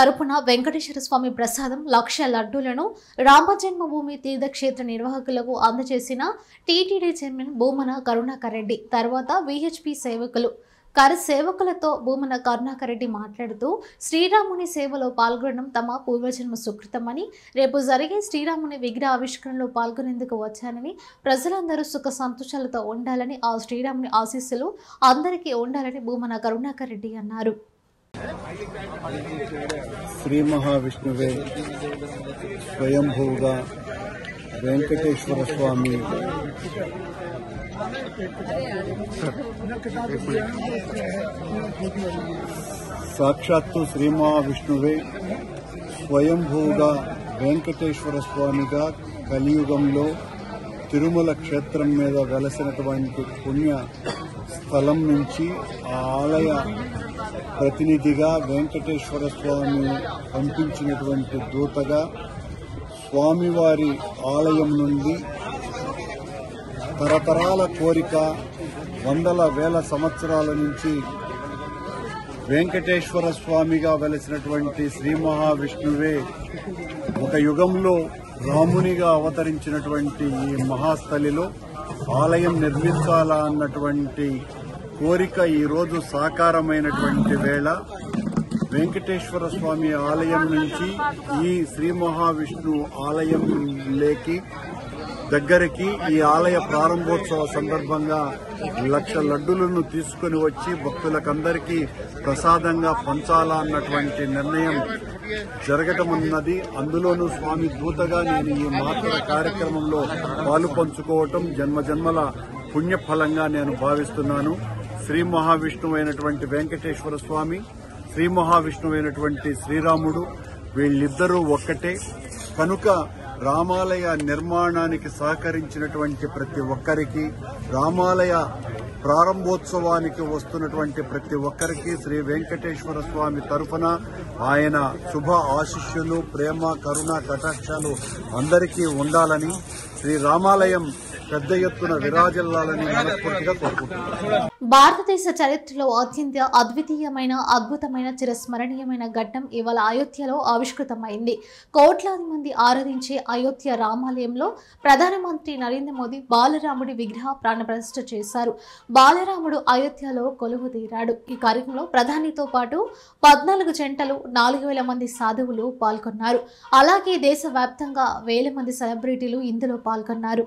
తరపున వెంకటేశ్వర స్వామి ప్రసాదం 1,00,000 లడ్డూలను రామజన్మభూమి తీర్థక్షేత్ర నిర్వాహకులకు అందజేసిన టీటీడీ చైర్మన్ భూమన కరుణాకర్ రెడ్డి. తర్వాత విహెచ్పి సేవకులతో భూమన కరుణాకర్ రెడ్డి మాట్లాడుతూ శ్రీరాముని సేవలో పాల్గొనడం తమ పూర్వజన్మ సుకృతమని, రేపు జరిగే శ్రీరాముని విగ్రహ ఆవిష్కరణలో పాల్గొనేందుకు వచ్చానని, ప్రజలందరూ సుఖ సంతోషాలతో ఉండాలని, ఆ శ్రీరాముని ఆశీస్సులు అందరికీ ఉండాలని భూమన కరుణాకర్ రెడ్డి అన్నారు. శ్రీ మహావిష్ణువే స్వయంభూగా వెంకటేశ్వర స్వామి సాక్షాత్తు శ్రీ మహావిష్ణువే స్వయంభూగా వెంకటేశ్వర స్వామిగా కలియుగంలో తిరుమల క్షేత్రం మీద వెలసినటువంటి పుణ్య స్థలం నుంచి ఆ ఆలయ ప్రతినిధిగా వెంకటేశ్వర స్వామి పంపించినటువంటి దూతగా స్వామివారి ఆలయం నుండి తరతరాల కోరిక వందల వేల సంవత్సరాల నుంచి వెంకటేశ్వర స్వామిగా వెలసినటువంటి శ్రీ మహావిష్ణువే ఒక యుగంలో రామునిగా అవతరించినటువంటి ఈ మహాస్థలిలో ఆలయం నిర్మించాలా అన్నటువంటి కోరిక ఈరోజు సాకారమైనటువంటి వేళ వెంకటేశ్వర స్వామి ఆలయం నుంచి ఈ శ్రీ మహావిష్ణు ఆలయం దగ్గరికి ఈ ఆలయ ప్రారంభోత్సవ సందర్భంగా 1,00,000 లడ్డులను తీసుకుని వచ్చి భక్తులకందరికీ ప్రసాదంగా పంచాలా అన్నటువంటి నిర్ణయం జరగటమన్నది. అందులోనూ స్వామి దూతగా నేను ఈ మాతృ కార్యక్రమంలో పాలు పంచుకోవటం జన్మజన్మల పుణ్యఫలంగా నేను భావిస్తున్నాను. శ్రీ మహావిష్ణువు అయినటువంటి వెంకటేశ్వర స్వామి, శ్రీ మహావిష్ణువు అయినటువంటి శ్రీరాముడు వీళ్ళిద్దరూ ఒక్కటే కనుక రామాలయ నిర్మాణానికి సహకరించినటువంటి ప్రతి ఒక్కరికి, రామాలయ ప్రారంభోత్సవానికి వస్తున్నటువంటి ప్రతి ఒక్కరికి శ్రీ వెంకటేశ్వర స్వామి తరఫున ఆయన శుభ ఆశీస్సులు, ప్రేమ, కరుణ, కటాక్షాలు అందరికీ ఉండాలని, శ్రీ రామాలయం పెద్ద ఎత్తున విరాజిల్లాలని మనస్ఫూర్తిగా కోరుకుంటున్నాను. భారతదేశ చరిత్రలో అత్యంత అద్వితీయమైన, అద్భుతమైన, చిరస్మరణీయమైన ఘట్టం ఇవాళ అయోధ్యలో ఆవిష్కృతమైంది. కోట్లాది మంది ఆరాధించే అయోధ్య రామాలయంలో ప్రధానమంత్రి నరేంద్ర మోదీ బాలరాముడి విగ్రహ ప్రాణప్రతిష్ఠ చేశారు. బాలరాముడు అయోధ్యలో కొలువు తీరాడు. ఈ కార్యక్రమంలో ప్రధానితో పాటు 14 జంటలు, 4,000 మంది సాధువులు పాల్గొన్నారు. అలాగే దేశవ్యాప్తంగా వేల మంది సెలబ్రిటీలు ఇందులో పాల్గొన్నారు.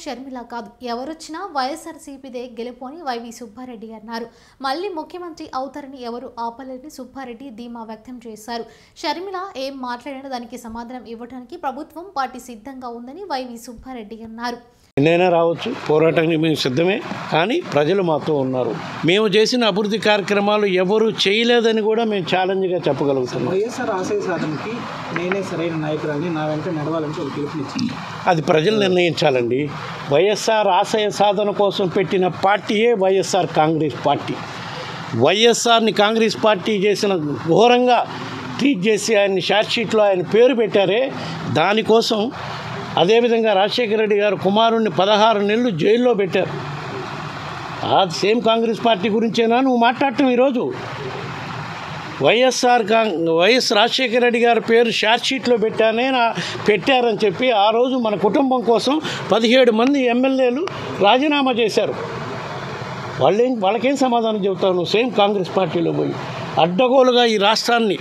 షర్మిల కాదు, ఎవరొచ్చినా వైఎస్ఆర్సీపీదే గెలుపు అని వైవి సుబ్బారెడ్డి అన్నారు. మళ్లీ ముఖ్యమంత్రి అవుతారని ఎవరు ఆపలేని సుబ్బారెడ్డి ధీమా వ్యక్తం చేశారు. షర్మిల ఏం మాట్లాడినా దానికి సమాధానం ఇవ్వడానికి ప్రభుత్వం పార్టీ సిద్ధంగా ఉందని వైవి సుబ్బారెడ్డి అన్నారు. ఎన్నైనా రావచ్చు, పోరాటానికి మేము సిద్ధమే, కానీ ప్రజలు మాతో ఉన్నారు. మేము చేసిన అభివృద్ధి కార్యక్రమాలు ఎవరు చేయలేదని కూడా మేము ఛాలెంజ్గా చెప్పగలుగుతున్నాం. వైఎస్ఆర్ ఆశయ సాధనకి నేనే సరైన నాయకురాలని నా వెంట నడవాలంటే ఒక పిలుపునిచ్చింది. అది ప్రజలు నిర్ణయించాలండి. వైఎస్ఆర్ ఆశయ సాధన కోసం పెట్టిన పార్టీయే వైఎస్ఆర్ కాంగ్రెస్ పార్టీ. వైఎస్ఆర్ని కాంగ్రెస్ పార్టీ చేసిన ఘోరంగా ట్రీట్ చేసి ఆయన్ని షార్ట్షీట్లో ఆయన పేరు పెట్టారే, దానికోసం అదేవిధంగా రాజశేఖర రెడ్డి గారు కుమారుణ్ణి 16 నెలలు జైల్లో పెట్టారు. ఆ సేమ్ కాంగ్రెస్ పార్టీ గురించేనా నువ్వు మాట్లాడటం? ఈరోజు వైఎస్ రాజశేఖర రెడ్డి గారి పేరు షార్ట్షీట్లో పెట్టారని చెప్పి ఆ రోజు మన కుటుంబం కోసం 17 మంది ఎమ్మెల్యేలు రాజీనామా చేశారు. వాళ్ళకేం సమాధానం చెబుతావు నువ్వు? సేమ్ కాంగ్రెస్ పార్టీలో పోయి అడ్డగోలుగా ఈ రాష్ట్రాన్ని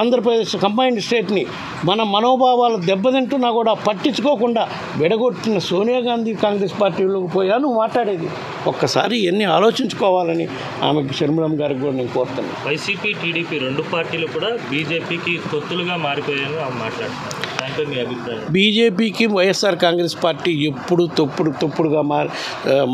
ఆంధ్రప్రదేశ్ కంబైన్డ్ స్టేట్ని మన మనోభావాలు దెబ్బతింటున్నా కూడా పట్టించుకోకుండా విడగొట్టిన సోనియా గాంధీ కాంగ్రెస్ పార్టీలోకి పోయా నువ్వు మాట్లాడేది? ఒక్కసారి ఎన్ని ఆలోచించుకోవాలని ఆమెకి షర్మిలమ్మ గారికి కూడా నేను కోరుతాను. వైసీపీ టీడీపీ 2 పార్టీలు కూడా బీజేపీకి తొత్తులుగా మారిపోయాయని ఆమె మాట్లాడుతున్నారు. దాంట్లో మీ అభిప్రాయం? బీజేపీకి వైఎస్ఆర్ కాంగ్రెస్ పార్టీ ఎప్పుడు తొప్పుడుగా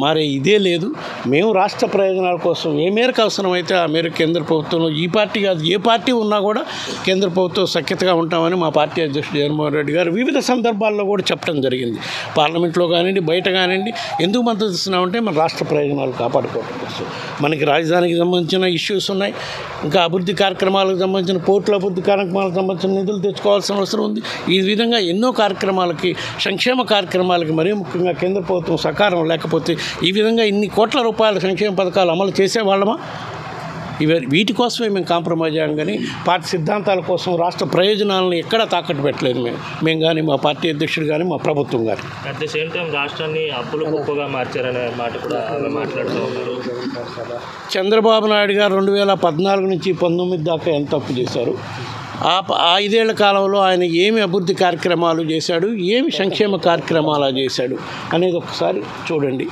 మారే ఇదే లేదు. మేము రాష్ట్ర ప్రయోజనాల కోసం ఏ మేరకు అవసరమైతే ఆ మేరకు కేంద్ర ప్రభుత్వంలో ఈ పార్టీ కాదు ఏ పార్టీ ఉన్నా కూడా కేంద్ర ప్రభుత్వం సఖ్యతగా ఉంటామని మా పార్టీ అధ్యక్షుడు జగన్మోహన్ రెడ్డి గారు వివిధ సందర్భాల్లో కూడా చెప్పడం జరిగింది. పార్లమెంట్లో కానివ్వండి, బయట కానివ్వండి. ఎందుకు మద్దతు ఇస్తున్నామంటే మన రాష్ట్ర ప్రయోజనాలు కాపాడుకోవడం కోసం. మనకి రాజధానికి సంబంధించిన ఇష్యూస్ ఉన్నాయి, ఇంకా అభివృద్ధి కార్యక్రమాలకు సంబంధించిన పోర్టుల అభివృద్ధి కార్యక్రమాలకు సంబంధించిన నిధులు తెచ్చుకోవాల్సిన అవసరం ఉంది. ఈ విధంగా ఎన్నో కార్యక్రమాలకి, సంక్షేమ కార్యక్రమాలకి మరీ ముఖ్యంగా కేంద్ర ప్రభుత్వం సహకారం లేకపోతే ఈ విధంగా ఇన్ని కోట్ల రూపాయల సంక్షేమ పథకాలు అమలు చేసేవాళ్ళమా? వీటి కోసమే మేము కాంప్రమైజ్ అయ్యాం, కానీ పార్టీ సిద్ధాంతాల కోసం రాష్ట్ర ప్రయోజనాలను ఎక్కడా తాకట్టు పెట్టలేదు మేము కానీ, మా పార్టీ అధ్యక్షుడు కానీ, మా ప్రభుత్వం కానీ. అట్ ద సేమ్ టైం రాష్ట్రాన్ని అప్పులు గొప్పగా మార్చారనే మాట కూడా మాట్లాడుతూ ఉన్నారు. చంద్రబాబు నాయుడు గారు 2014 నుంచి 19 దాకా ఎంత అప్పు చేశారు? ఆ 5 ఏళ్ల కాలంలో ఆయన ఏమి అభివృద్ధి కార్యక్రమాలు చేశాడు, ఏమి సంక్షేమ కార్యక్రమాలు చేశాడు అనేది ఒకసారి చూడండి.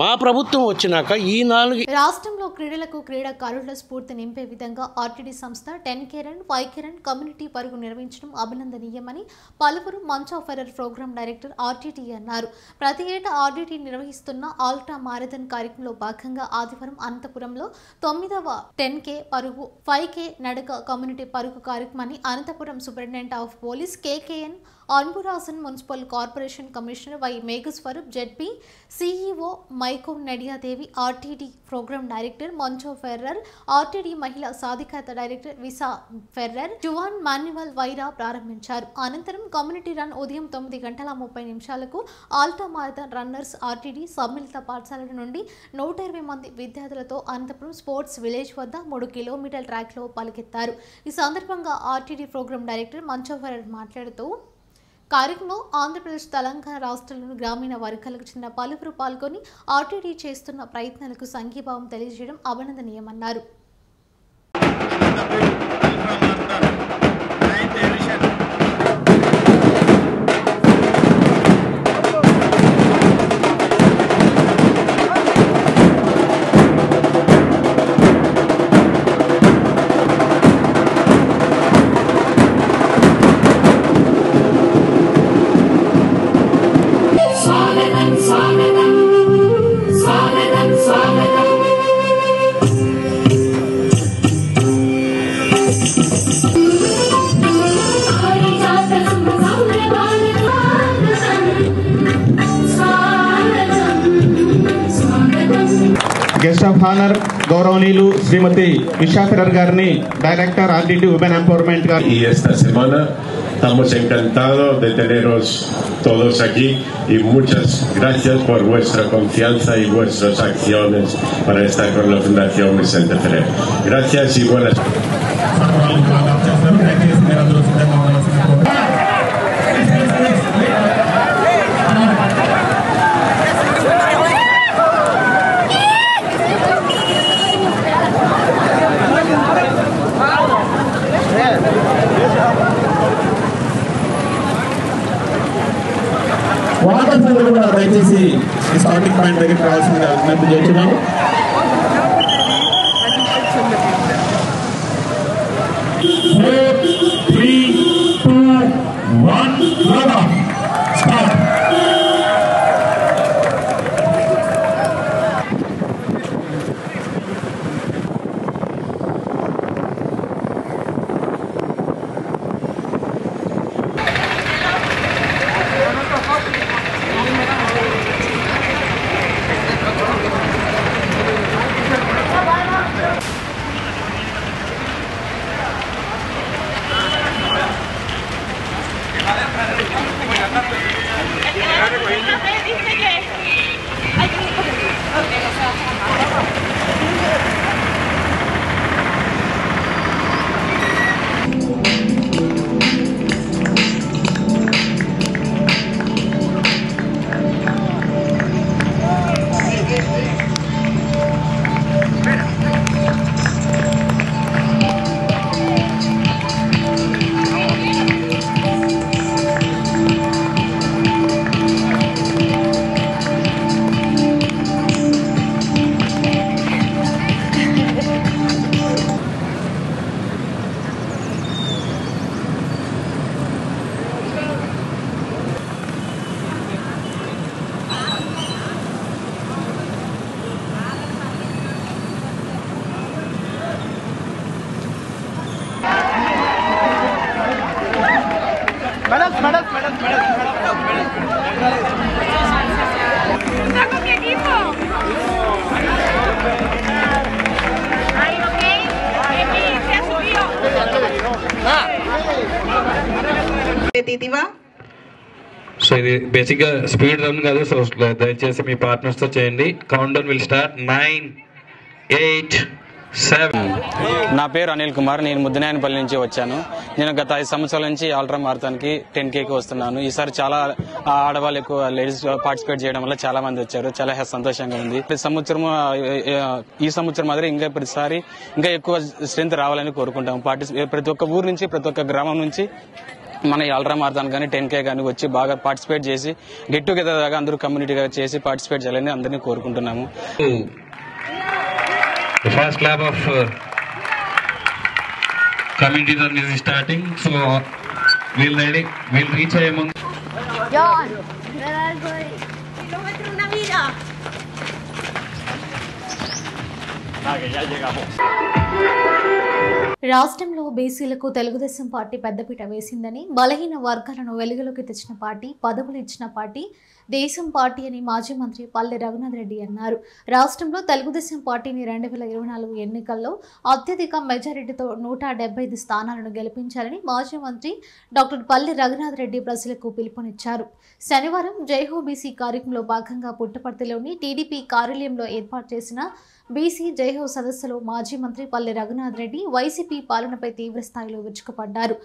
మా ప్రభుత్వం వచ్చినాక ఈ 4 రాష్ట్రంలో క్రీడలకు క్రీడాకారుల స్ఫూర్తి నింపే విధంగా ఆర్టీడీ సంస్థ 10K run 5K run community పరుగు నిర్వహించడం అభినందనీయమని పలువురు మంచ్ ఆఫ్ ఎర్రర్ ప్రోగ్రామ్ డైరెక్టర్ ఆర్టీడీ అన్నారు. ప్రతి ఏటా ఆర్టీడీ నిర్వహిస్తున్న ఆల్ట్రా మారథాన్ కార్యక్రమంలో భాగంగా ఆదివారం అనంతపురంలో 9వ 10K పరుగు 5K నడక కమ్యూనిటీ పరుగు కార్యక్రమాన్ని Anantapuram superintendent of police KKN Anburasan, municipal corporation commissioner Y Meghaswarup, ZP CEO Maikom Nadiyadevi, RTD programme director Moncho Ferrer, RTD మహిళా సాధికారత director Visa Ferrer, Juan Manuel వైరా ప్రారంభించారు. అనంతరం కమ్యూనిటీ రన్ ఉదయం 9:30 ఆల్టా మారథాన్ రన్నర్స్ ఆర్టీడీ సమ్మిళిత పాఠశాల నుండి 120 మంది విద్యార్థులతో అనంతపురం స్పోర్ట్స్ విలేజ్ వద్ద 3 కిలోమీటర్ల ట్రాక్లో పలుకెత్తారు. ఈ సందర్భంగా RTD programme director Moncho Ferrer మాట్లాడుతూ కార్యక్రమంలో ఆంధ్రప్రదేశ్, తెలంగాణ రాష్ట్రాల్లోని గ్రామీణ వర్గాలకు చెందిన పలువురు పాల్గొని ఆర్టీడీ చేస్తున్న ప్రయత్నాలకు సంఘీభావం తెలియజేయడం అభినందనీయమన్నారు. గెస్ట్ ఆఫ్ హానర్ గౌరవనీయులు శ్రీమతి విశా ఫెర్రర్ గారిని, డైరెక్టర్ ఆర్టీడీ ఉమెన్ ఎంపవర్మెంట్ గారు. Y esta semana estamos encantados de teneros todos aquí y muchas gracias por vuestra confianza y vuestras acciones para estar con la Fundación Vicente Ferrer. Gracias y buenas. Walkers అందరూ కూడా దయచేసి ఈ starting point దగ్గరికి రావాల్సిందిగా విజ్ఞప్తి చేస్తున్నాము. So ఇది బేసిక్గా స్పీడ్ రన్ కాదు. సో దయచేసి మీ పార్ట్నర్స్తో చేయండి. Count down will start. 9, 8, 7. నా పేరు అనిల్ కుమార్. నేను ముద్దనాయనపల్లి నుంచి వచ్చాను. నేను గత 5 సంవత్సరాల నుంచి అల్ట్రా మారథాన్కి 10Kకి వస్తున్నాను. ఈసారి చాలా ఆడవాళ్ళు ఎక్కువ లేడీస్ పార్టిసిపేట్ చేయడం వల్ల చాలా మంది వచ్చారు. చాలా సంతోషంగా ఉంది. ఈ సంవత్సరం మాదిరి ఇంకా ప్రతిసారి ఇంకా ఎక్కువ స్ట్రెంత్ రావాలని కోరుకుంటాం. ప్రతి ఒక్క ఊరు నుంచి, ప్రతి ఒక్క గ్రామం నుంచి మన ఈ అల్ట్రా మారథాన్ కానీ 10K కానీ వచ్చి బాగా పార్టిసిపేట్ చేసి గెట్ టుగెదర్ దాకా అందరూ కమ్యూనిటీగా చేసి పార్టిసిపేట్ చేయాలని అందరినీ కోరుకుంటున్నాము. First clap of community run is starting. So we'll ready, we'll reach అయ్యే ముందు రాష్ట్రంలో బీసీలకు తెలుగుదేశం పార్టీ పెద్దపీట వేసిందని, బలహీన వర్గాలను వెలుగులోకి తెచ్చిన పార్టీ, పదవులు ఇచ్చిన పార్టీ దేశం పార్టీ అని మాజీ మంత్రి పల్లె రఘునాథ్ రెడ్డి అన్నారు. రాష్ట్రంలో తెలుగుదేశం పార్టీని 2024 ఎన్నికల్లో అత్యధిక మెజారిటీతో 175 స్థానాలను గెలిపించాలని మాజీ మంత్రి డాక్టర్ పల్లె రఘునాథ్ రెడ్డి ప్రజలకు పిలుపునిచ్చారు. శనివారం జైహో బీసీ కార్యక్రమంలో భాగంగా పుట్టపర్తిలోని టీడీపీ కార్యాలయంలో ఏర్పాటు చేసిన బీసీ జైహో సదస్సులో మాజీ మంత్రి పల్లె రఘునాథ్ రెడ్డి వైసీపీ పాలనపై తీవ్రస్థాయిలో విరుచుకుపడ్డారు.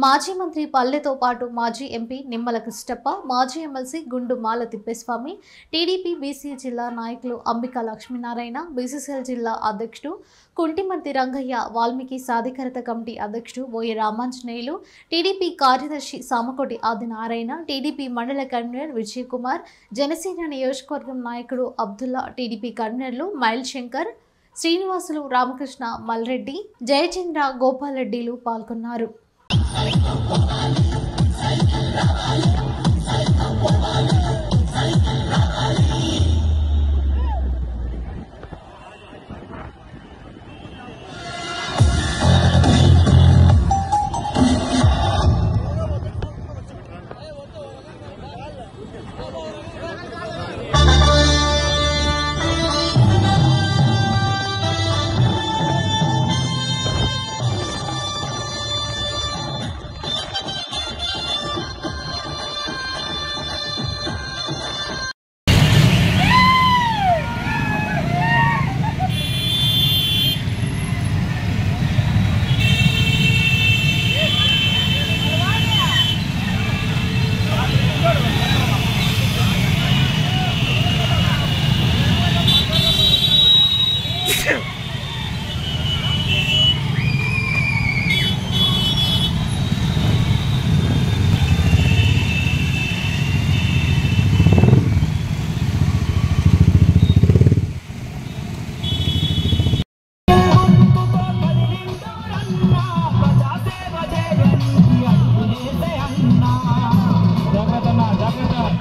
మాజీ మంత్రి పల్లెతో పాటు మాజీ ఎంపీ నిమ్మల కృష్ణప్ప, మాజీ ఎమ్మెల్సీ గుండు మాల తిప్పేస్వామి, టీడీపీ బీసీ జిల్లా నాయకులు అంబికా లక్ష్మీనారాయణ, బీసీసీఎల్ జిల్లా అధ్యక్షుడు కుంటిమంతి రంగయ్య, వాల్మీకి సాధికారత కమిటీ అధ్యక్షుడు బోయ రామాంజనేయులు, టీడీపీ కార్యదర్శి సామకోటి ఆదినారాయణ, టీడీపీ మండల కన్వీనర్ విజయ్ కుమార్, జనసేన నియోజకవర్గం నాయకుడు అబ్దుల్లా, టీడీపీ కన్వీనర్లు మైల్ శంకర్, శ్రీనివాసులు, రామకృష్ణ, మల్రెడ్డి, జయచంద్ర, గోపాల్ రెడ్డిలు పాల్గొన్నారు.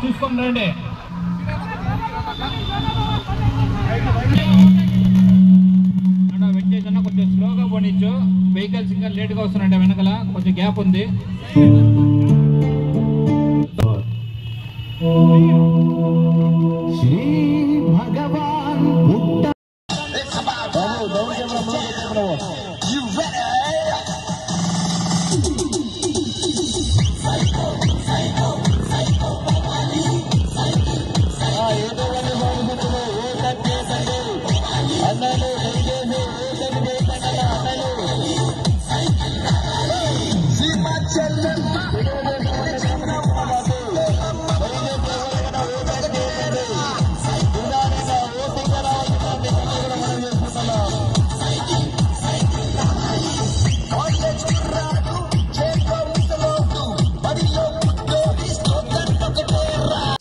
చూసుకొని రండి. వెంకటేష్ కొంచెం స్లోగా పోనిచ్చు, వెహికల్స్ ఇంకా లేట్గా వస్తున్నాయంటే వెనకాల కొంచెం గ్యాప్ ఉంది. శ్రీ భగవాన్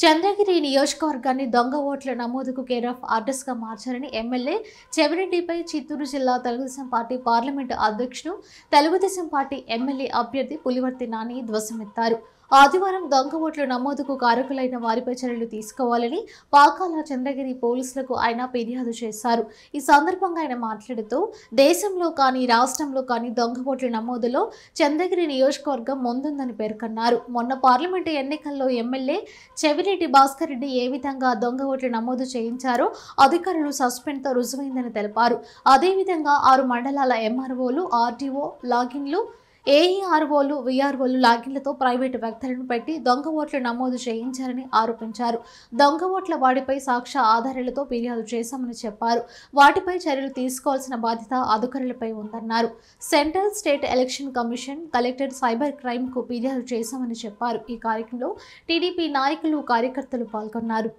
చంద్రగిరి నియోజకవర్గాన్ని దొంగ ఓట్ల నమోదుకు కేర్ ఆఫ్ ఆర్టిస్ట్ గా మార్చారని ఎమ్మెల్యే చెవిరెడ్డిపై చిత్తూరు జిల్లా తెలుగుదేశం పార్టీ పార్లమెంటు అధ్యక్షుడు తెలుగుదేశం పార్టీ ఎమ్మెల్యే అభ్యర్థి పులివర్తి నాని ధ్వజమెత్తారు. ఆదివారం దొంగ ఓట్ల నమోదుకు కారకులైన వారిపై చర్యలు తీసుకోవాలని పాకాల చంద్రగిరి పోలీసులకు ఆయన ఫిర్యాదు చేశారు. ఈ సందర్భంగా ఆయన మాట్లాడుతూ దేశంలో కానీ రాష్ట్రంలో కానీ దొంగ ఓట్ల నమోదులో చంద్రగిరి నియోజకవర్గం ముందుందని పేర్కొన్నారు. మొన్న పార్లమెంటు ఎన్నికల్లో ఎమ్మెల్యే చెవిరెడ్డి భాస్కర్ రెడ్డి ఏ విధంగా దొంగ ఓట్ల నమోదు చేయించారో అధికారులు సస్పెండ్తో రుజువైందని తెలిపారు. అదేవిధంగా 6 మండలాల ఎంఆర్ఓలు, ఆర్టీఓ లాగిన్లు, ఏఈఆర్ఓలు, వీఆర్ఓలు లాగిన్లతో ప్రైవేటు వ్యక్తులను పెట్టి దొంగ ఓట్ల నమోదు చేయించారని ఆరోపించారు. దొంగ ఓట్ల వాడిపై సాక్ష్య ఆధారాలతో ఫిర్యాదు చేశామని చెప్పారు. వాటిపై చర్యలు తీసుకోవాల్సిన బాధ్యత అధికారులపై ఉందన్నారు. Central state election commission, collector cyber crime కు ఫిర్యాదు చేశామని చెప్పారు. ఈ కార్యక్రమంలో టీడీపీ నాయకులు, కార్యకర్తలు పాల్గొన్నారు.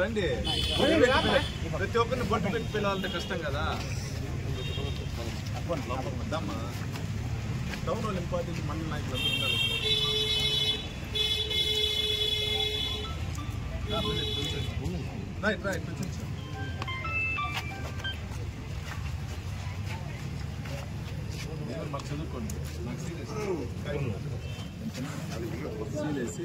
రండి ప్రతి ఒక్కరిని బొట్టు పెట్టి పిలవాలంటే కష్టం కదా. వద్దామా టౌన్ వాళ్ళు ఇంపార్టెంట్ మండల నాయకులు అందరూ రైట్ రైట్ మాకు చదువుకోండి. నాకు సీరియస్